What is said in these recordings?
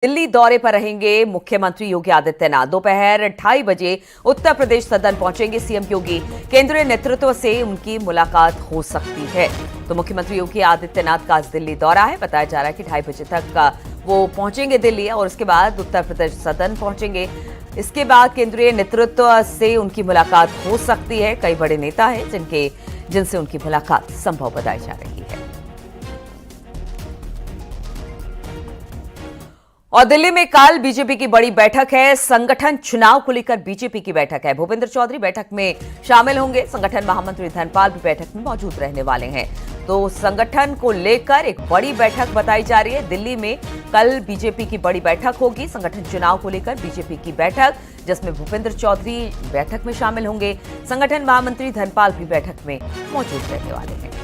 दिल्ली दौरे पर रहेंगे मुख्यमंत्री योगी आदित्यनाथ। दोपहर 2:30 बजे उत्तर प्रदेश सदन पहुंचेंगे सीएम योगी। केंद्रीय नेतृत्व से उनकी मुलाकात हो सकती है। तो मुख्यमंत्री योगी आदित्यनाथ का आज दिल्ली दौरा है। बताया जा रहा है कि 2:30 बजे तक वो पहुंचेंगे दिल्ली और उसके बाद उत्तर प्रदेश सदन पहुंचेंगे। इसके बाद केंद्रीय नेतृत्व से उनकी मुलाकात हो सकती है। कई बड़े नेता हैं जिनसे उनकी मुलाकात संभव बताई जा रही है। और दिल्ली में कल बीजेपी की बड़ी बैठक है। संगठन चुनाव को लेकर बीजेपी की बैठक है। भूपेंद्र चौधरी बैठक में शामिल होंगे। संगठन महामंत्री धनपाल भी बैठक में मौजूद रहने वाले हैं। तो संगठन को लेकर एक बड़ी बैठक बताई जा रही है। दिल्ली में कल बीजेपी की बड़ी बैठक होगी। संगठन चुनाव को लेकर बीजेपी की बैठक, जिसमें भूपेंद्र चौधरी बैठक में शामिल होंगे। संगठन महामंत्री धनपाल भी बैठक में मौजूद रहने वाले हैं।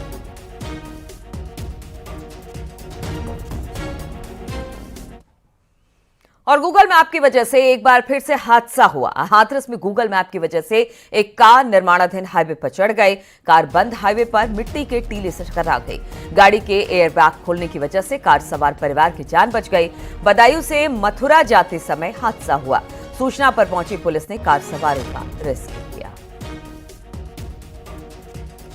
और गूगल मैप की वजह से एक बार फिर से हादसा हुआ। हाथरस में गूगल मैप की वजह से एक कार निर्माणाधीन हाईवे पर चढ़ गई। कार बंद हाईवे पर मिट्टी के टीले से टकरा गई। गाड़ी के एयरबैग खोलने की वजह से कार सवार परिवार की जान बच गई। बदायूं से मथुरा जाते समय हादसा हुआ। सूचना पर पहुंची पुलिस ने कार सवारों का रेस्क्यू किया।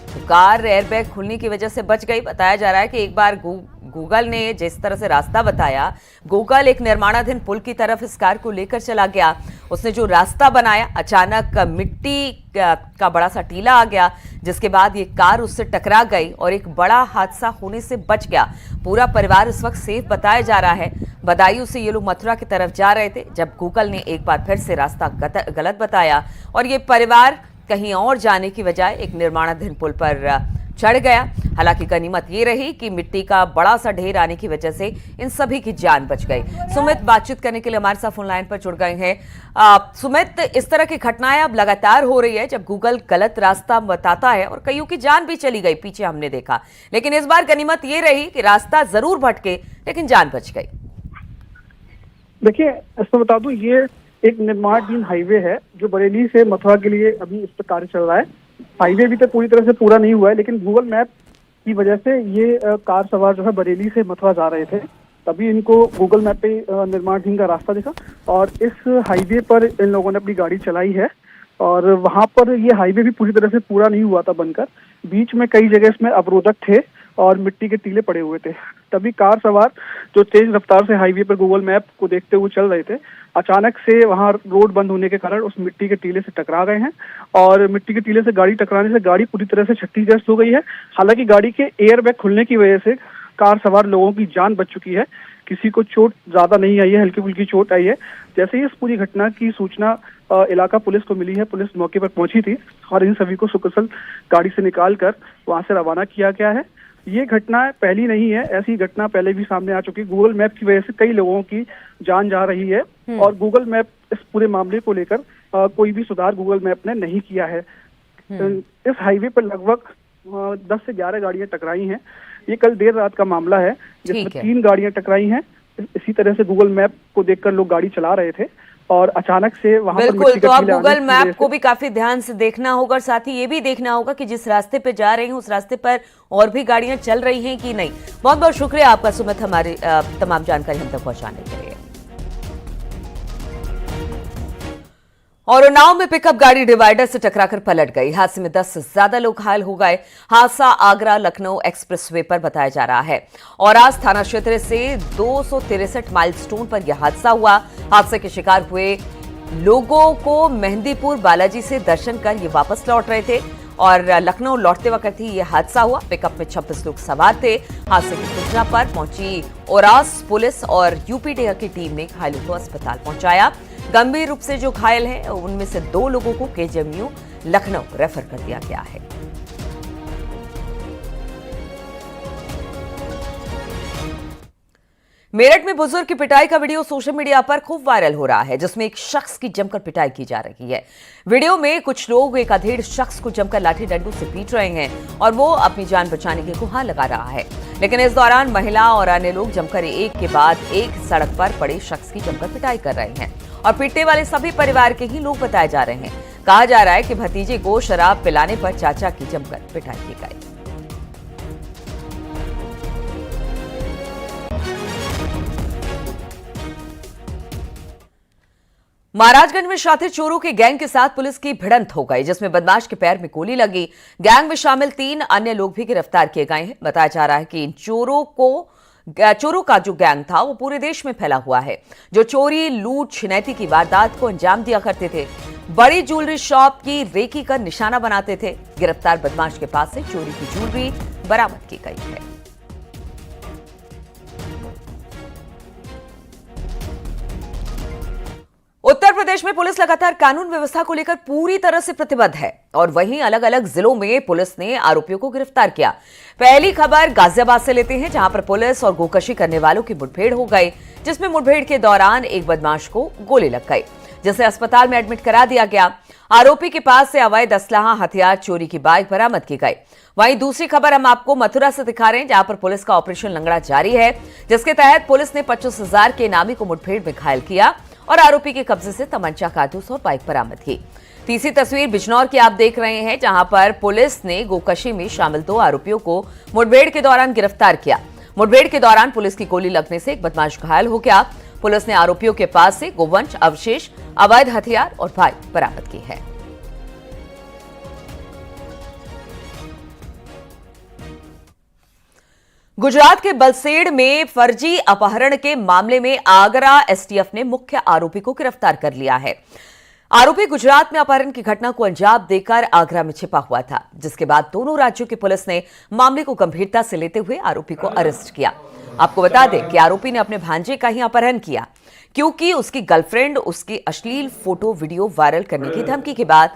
तो कार एयरबैग खुलने की वजह से बच गई। बताया जा रहा है कि एक बार गूगल ने जिस तरह से रास्ता बताया, गूगल एक निर्माणाधीन पुल की तरफ इस कार को लेकर चला गया। उसने जो रास्ता बनाया, अचानक मिट्टी का बड़ा सा टीला आ गया, जिसके बाद ये कार उससे टकरा गई और एक बड़ा हादसा होने से बच गया। पूरा परिवार इस वक्त सेफ बताया जा रहा है। बदायूं से ये लोग मथुरा की तरफ जा रहे थे जब गूगल ने एक बार फिर से रास्ता गलत बताया और ये परिवार कहीं और जाने की बजाय एक निर्माणाधीन पुल पर चढ़ गया। हालांकि गनीमत ये रही कि मिट्टी का बड़ा सा ढेर आने की वजह से इन सभी की जान बच गई। सुमित बातचीत करने के लिए हमारे साथ फोन लाइन पर जुड़ गए हैं। सुमित, इस तरह की घटनाएं अब लगातार हो रही है जब गूगल गलत रास्ता बताता है और कईयों की जान भी चली गई, पीछे हमने देखा। लेकिन इस बार गनीमत ये रही कि रास्ता जरूर भटके लेकिन जान बच गई। देखिए, इसमें बता दूं, ये एक निर्माणाधीन हाईवे है जो बरेली से मथुरा के लिए अभी इस पर कार्य चल रहा है। हाईवे अभी तक पूरी तरह से पूरा नहीं हुआ है, लेकिन गूगल मैप की वजह से ये कार सवार जो है बरेली से मथुरा जा रहे थे, तभी इनको गूगल मैप पे निर्माणाधीन का रास्ता दिखा और इस हाईवे पर इन लोगों ने अपनी गाड़ी चलाई है। और वहां पर ये हाईवे भी पूरी तरह से पूरा नहीं हुआ था बनकर। बीच में कई जगह इसमें अवरोधक थे और मिट्टी के टीले पड़े हुए थे। तभी कार सवार जो तेज रफ्तार से हाईवे पर गूगल मैप को देखते हुए चल रहे थे, अचानक से वहां रोड बंद होने के कारण उस मिट्टी के टीले से टकरा गए हैं और मिट्टी के टीले से गाड़ी टकराने से गाड़ी पूरी तरह से क्षतिग्रस्त हो गई है। हालांकि गाड़ी के एयरबैग खुलने की वजह से कार सवार लोगों की जान बच चुकी है। किसी को चोट ज्यादा नहीं आई है, हल्की फुल्की चोट आई है। जैसे ही इस पूरी घटना की सूचना इलाका पुलिस को मिली है, पुलिस मौके पर पहुंची थी और इन सभी को सकुशल गाड़ी से निकाल कर वहां से रवाना किया गया है। ये घटना पहली नहीं है, ऐसी घटना पहले भी सामने आ चुकी है। गूगल मैप की वजह से कई लोगों की जान जा रही है और गूगल मैप इस पूरे मामले को लेकर कोई भी सुधार गूगल मैप ने नहीं किया है। इस हाईवे पर लगभग 10 से 11 गाड़ियां टकराई हैं। ये कल देर रात का मामला है जिसमें 3 गाड़ियां टकराई हैं। इसी तरह से गूगल मैप को देखकर लोग गाड़ी चला रहे थे और अचानक से वहां पर बिल्कुल, तो अब गूगल मैप को भी काफी ध्यान से देखना होगा और साथ ही ये भी देखना होगा कि जिस रास्ते पे जा रहे हैं उस रास्ते पर और भी गाड़ियां चल रही हैं कि नहीं। बहुत बहुत शुक्रिया आपका सुमित, हमारी तमाम जानकारी हम तक पहुंचाने के लिए। और उन्नाव में पिकअप गाड़ी डिवाइडर से टकराकर पलट गई। हादसे में 10 से ज्यादा लोग घायल हो गए। हादसा आगरा लखनऊ एक्सप्रेसवे पर बताया जा रहा है और आज थाना क्षेत्र से 263 माइलस्टोन पर यह हादसा हुआ। हादसे के शिकार हुए लोगों को मेहंदीपुर बालाजी से दर्शन कर ये वापस लौट रहे थे और लखनऊ लौटते वक्त ही यह हादसा हुआ। पिकअप में 26 लोग सवार थे। हादसे की सूचना पर पहुंची ओरास पुलिस और यूपीडीए की टीम ने घायलों को अस्पताल पहुंचाया। गंभीर रूप से जो घायल हैं उनमें से 2 लोगों को केजीएमयू लखनऊ रेफर कर दिया गया है। मेरठ में बुजुर्ग की पिटाई का वीडियो सोशल मीडिया पर खूब वायरल हो रहा है, जिसमें एक शख्स की जमकर पिटाई की जा रही है। वीडियो में कुछ लोग एक अधेड़ शख्स को जमकर लाठी डंडों से पीट रहे हैं और वो अपनी जान बचाने की गुहार लगा रहा है। लेकिन इस दौरान महिला और अन्य लोग जमकर एक के बाद एक सड़क पर पड़े शख्स की जमकर पिटाई कर रहे हैं और पीटने वाले सभी परिवार के ही लोग बताए जा रहे हैं। कहा जा रहा है कि भतीजे को शराब पिलाने पर चाचा की जमकर पिटाई की गई। महाराजगंज में शातिर चोरों के गैंग के साथ पुलिस की भिड़ंत हो गई, जिसमें बदमाश के पैर में गोली लगी। गैंग में शामिल 3 अन्य लोग भी गिरफ्तार किए गए हैं। बताया जा रहा है कि इन चोरों का जो गैंग था वो पूरे देश में फैला हुआ है, जो चोरी, लूट, छिनैती की वारदात को अंजाम दिया करते थे। बड़ी ज्वेलरी शॉप की रेकी कर निशाना बनाते थे। गिरफ्तार बदमाश के पास से चोरी की ज्वेलरी बरामद की गई है। उत्तर प्रदेश में पुलिस लगातार कानून व्यवस्था को लेकर पूरी तरह से प्रतिबद्ध है और वहीं अलग अलग जिलों में पुलिस ने आरोपियों को गिरफ्तार किया। पहली खबर गाजियाबाद से लेते हैं, जहां पर पुलिस और गोकशी करने वालों की मुठभेड़ हो गई, जिसमें मुठभेड़ के दौरान एक बदमाश को गोली लग गई, जिसे अस्पताल में एडमिट करा दिया गया। आरोपी के पास से अवैध असलाहा, हथियार, चोरी की बाइक बरामद की गई। वहीं दूसरी खबर हम आपको मथुरा से दिखा रहे हैं, जहां पर पुलिस का ऑपरेशन लंगड़ा जारी है, जिसके तहत पुलिस ने 25,000 के इनामी को मुठभेड़ में घायल किया और आरोपी के कब्जे से तमंचा, कारतूस और बाइक बरामद की। तीसरी तस्वीर बिजनौर की आप देख रहे हैं, जहां पर पुलिस ने गोकशी में शामिल 2 आरोपियों को मुठभेड़ के दौरान गिरफ्तार किया। मुठभेड़ के दौरान पुलिस की गोली लगने से एक बदमाश घायल हो गया। पुलिस ने आरोपियों के पास से गोवंश, अवशेष, अवैध हथियार और बाइक बरामद की है। गुजरात के बलसेड़ में फर्जी अपहरण के मामले में आगरा एसटीएफ ने मुख्य आरोपी को गिरफ्तार कर लिया है। आरोपी गुजरात में अपहरण की घटना को अंजाम देकर आगरा में छिपा हुआ था, जिसके बाद दोनों राज्यों की पुलिस ने मामले को गंभीरता से लेते हुए आरोपी को अरेस्ट किया। आपको बता दें कि आरोपी ने अपने भांजे का ही अपहरण किया, क्योंकि उसकी गर्लफ्रेंड उसकी अश्लील फोटो वीडियो वायरल करने की धमकी के बाद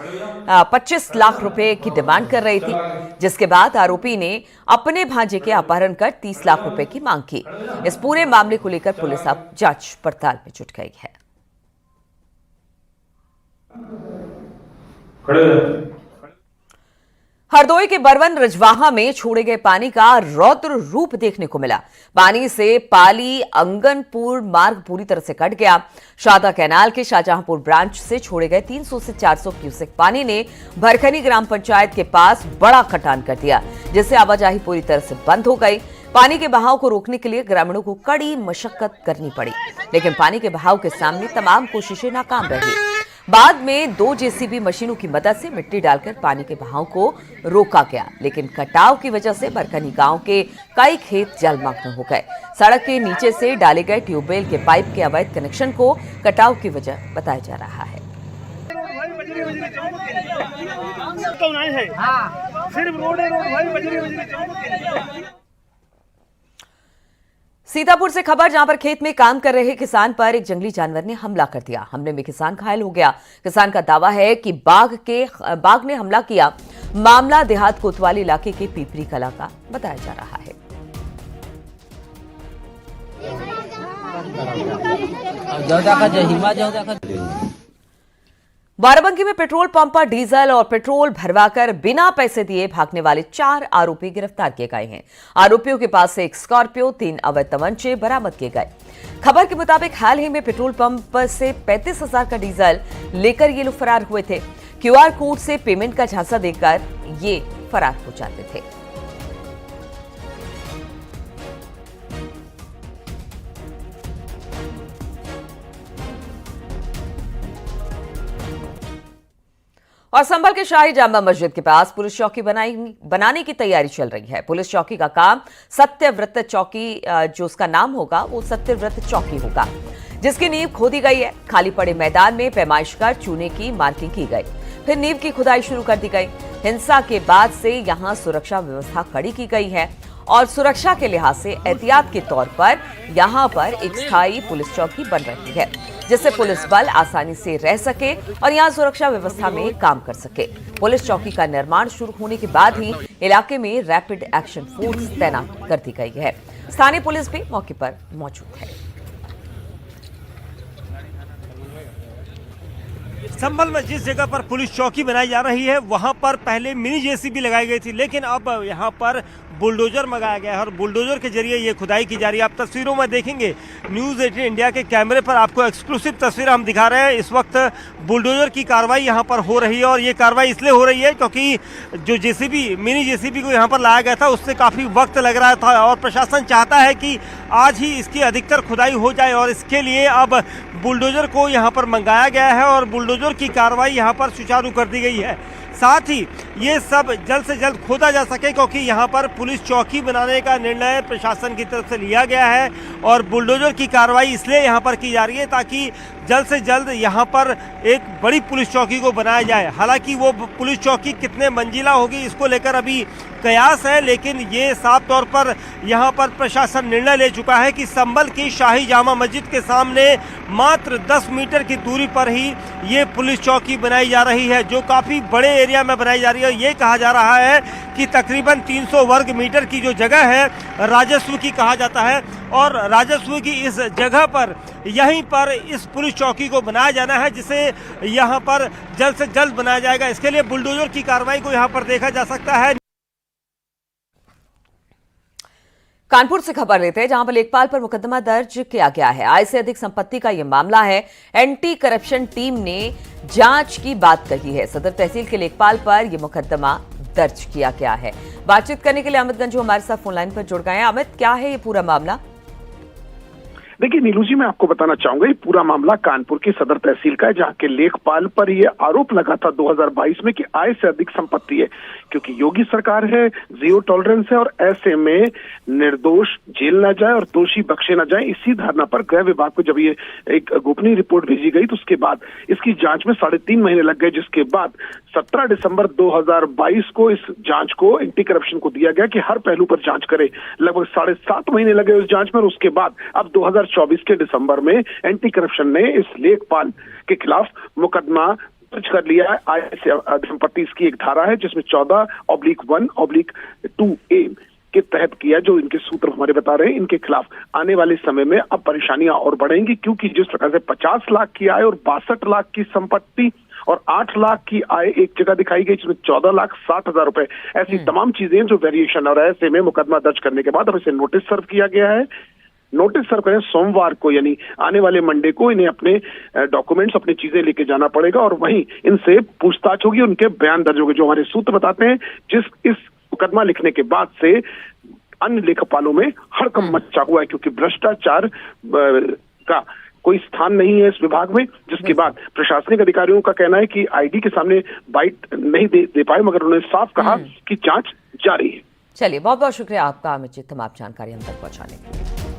25 लाख रुपए की डिमांड कर रही थी, जिसके बाद आरोपी ने अपने भांजे के अपहरण कर 30 लाख रुपए की मांग की। इस पूरे मामले को लेकर पुलिस अब जांच पड़ताल में जुट गई है। हरदोई के बरवन रजवाहा में छोड़े गए पानी का रौद्र रूप देखने को मिला। पानी से पाली अंगनपुर मार्ग पूरी तरह से कट गया। शादा कैनाल के शाहजहांपुर ब्रांच से छोड़े गए 300 से 400 क्यूसेक पानी ने भरखनी ग्राम पंचायत के पास बड़ा खटान कर दिया, जिससे आवाजाही पूरी तरह से बंद हो गई। पानी के बहाव को रोकने के लिए ग्रामीणों को कड़ी मशक्कत करनी पड़ी, लेकिन पानी के बहाव के सामने तमाम कोशिशें नाकाम रही। बाद में 2 जेसीबी मशीनों की मदद से मिट्टी डालकर पानी के बहाव को रोका गया, लेकिन कटाव की वजह से बरकनी गांव के कई खेत जलमग्न हो गए। सड़क के नीचे से डाले गए ट्यूबवेल के पाइप के अवैध कनेक्शन को कटाव की वजह बताया जा रहा है। सीतापुर से खबर, जहां पर खेत में काम कर रहे किसान पर एक जंगली जानवर ने हमला कर दिया। हमले में किसान घायल हो गया। किसान का दावा है कि बाघ ने हमला किया। मामला देहात कोतवाली इलाके के पीपरी कला का बताया जा रहा है। बाराबंकी में पेट्रोल पंप पर डीजल और पेट्रोल भरवाकर बिना पैसे दिए भागने वाले 4 आरोपी गिरफ्तार किए गए हैं। आरोपियों के पास से एक स्कॉर्पियो, 3 अवैध तमंचे बरामद किए गए। खबर के मुताबिक हाल ही में पेट्रोल पंप से 35,000 का डीजल लेकर ये लोग फरार हुए थे। क्यूआर कोड से पेमेंट का झांसा देकर ये फरार हो जाते थे। और संभल के शाही जामा मस्जिद के पास पुलिस चौकी बनाने की तैयारी चल रही है। पुलिस चौकी का काम सत्यव्रत चौकी, जो उसका नाम होगा वो सत्यव्रत चौकी होगा, जिसकी नींव खोदी गई है। खाली पड़े मैदान में पैमाइश कर चूने की मार्किंग की गई, फिर नींव की खुदाई शुरू कर दी गई। हिंसा के बाद से यहां सुरक्षा व्यवस्था कड़ी की गई है और सुरक्षा के लिहाज से एहतियात के तौर पर यहां पर एक स्थायी पुलिस चौकी बन रही है, जिससे पुलिस बल आसानी से रह सके और यहां सुरक्षा व्यवस्था में काम कर सके। पुलिस चौकी का निर्माण शुरू होने के बाद ही इलाके में रैपिड एक्शन फोर्स तैनात कर दी गई है। स्थानीय पुलिस भी मौके पर मौजूद है। संभल में जिस जगह पर पुलिस चौकी बनाई जा रही है वहां पर पहले मिनी जेसीबी लगाई गई थी, लेकिन अब यहां पर बुलडोजर मंगाया गया है और बुलडोजर के जरिए ये खुदाई की जा रही है। आप तस्वीरों में देखेंगे न्यूज़ 18 इंडिया के कैमरे पर आपको एक्सक्लूसिव तस्वीर हम दिखा रहे हैं। इस वक्त बुलडोजर की कार्रवाई यहाँ पर हो रही है और ये कार्रवाई इसलिए हो रही है क्योंकि जो जेसीबी मिनी जेसीबी को यहाँ पर लाया गया था उससे काफ़ी वक्त लग रहा था और प्रशासन चाहता है कि आज ही इसकी अधिकतर खुदाई हो जाए और इसके लिए अब बुलडोजर को यहाँ पर मंगाया गया है और बुलडोजर की कार्रवाई यहाँ पर सुचारू कर दी गई है। साथ ही ये सब जल्द से जल्द खोदा जा सके क्योंकि यहाँ पर पुलिस चौकी बनाने का निर्णय प्रशासन की तरफ से लिया गया है और बुलडोजर की कार्रवाई इसलिए यहाँ पर की जा रही है ताकि जल्द से जल्द यहाँ पर एक बड़ी पुलिस चौकी को बनाया जाए। हालांकि वो पुलिस चौकी कितने मंजिला होगी इसको लेकर अभी कयास है, लेकिन ये साफ तौर पर यहाँ पर प्रशासन निर्णय ले चुका है कि संभल की शाही जामा मस्जिद के सामने मात्र 10 मीटर की दूरी पर ही ये पुलिस चौकी बनाई जा रही है, जो काफ़ी बड़े एरिया में बनाई जा रही है। ये कहा जा रहा है कि तकरीबन 300 वर्ग मीटर की जो जगह है राजस्व की कहा जाता है और राजस्व की इस जगह पर यहीं पर इस पुलिस चौकी को बनाया जाना है, जिसे यहाँ पर जल्द से जल्द बनाया जाएगा। इसके लिए बुलडोजर की कार्रवाई को यहाँ पर देखा जा सकता है। कानपुर से खबर लेते हैं, जहां पर लेखपाल पर मुकदमा दर्ज किया गया है। आय से अधिक संपत्ति का यह मामला है। एंटी करप्शन टीम ने जांच की बात कही है। सदर तहसील के लेखपाल पर यह मुकदमा दर्ज किया गया है। बातचीत करने के लिए अमित गंजू हमारे साथ फोन लाइन पर जुड़ गए हैं। अमित, क्या है ये पूरा मामला? देखिए नीलू जी, मैं आपको बताना चाहूंगा ये पूरा मामला कानपुर की सदर तहसील का है, जहां के लेखपाल पर ये आरोप लगा था 2022 में कि आय से अधिक संपत्ति है। क्योंकि योगी सरकार है, जीरो टॉलरेंस है और ऐसे में निर्दोष जेल ना जाए और दोषी बख्शे ना जाए, इसी धारणा पर गृह विभाग को जब ये एक गोपनीय रिपोर्ट भेजी गई तो उसके बाद इसकी जांच में 3.5 महीने लग गए, जिसके बाद 17 दिसंबर 2022 को इस जांच को एंटी करप्शन को दिया गया कि हर पहलू पर जांच करे। लगभग 7.5 महीने लगे उस जांच में और उसके बाद अब 2024 के दिसंबर में एंटी करप्शन ने इस लेखपाल के खिलाफ मुकदमा दर्ज कर लिया है। आय से अधिक संपत्ति इसकी एक धारा है जिसमें 14/1/2A के तहत किया, जो इनके सूत्र हमारे बता रहे हैं। इनके खिलाफ आने वाले समय में अब परेशानियां और बढ़ेंगी, क्योंकि जिस प्रकार से 50 लाख की आय और 62 लाख की संपत्ति और 8 लाख की आय एक जगह दिखाई गई, जिसमें 14,60,000 रुपए, ऐसी तमाम चीजें जो वेरिएशन और ऐसे में मुकदमा दर्ज करने के बाद अब इसे नोटिस सर्व किया गया है। नोटिस सर्व करें सोमवार को, यानी आने वाले मंडे को इन्हें अपने डॉक्यूमेंट्स, अपनी चीजें लेके जाना पड़ेगा और वहीं इनसे पूछताछ होगी, उनके बयान दर्ज होंगे। जो हमारे सूत्र बताते हैं, इस मुकदमा लिखने के बाद से अन्य लेखपालों में हड़कंप मचा हुआ है, क्योंकि भ्रष्टाचार का कोई स्थान नहीं है इस विभाग में। जिसके बाद प्रशासनिक अधिकारियों का कहना है कि आईडी के सामने बाइट नहीं दे पाए, मगर उन्होंने साफ कहा कि जांच जारी है। चलिए, बहुत बहुत शुक्रिया आपका अमित जी, तमाम जानकारी हम तक पहुंचाने के लिए।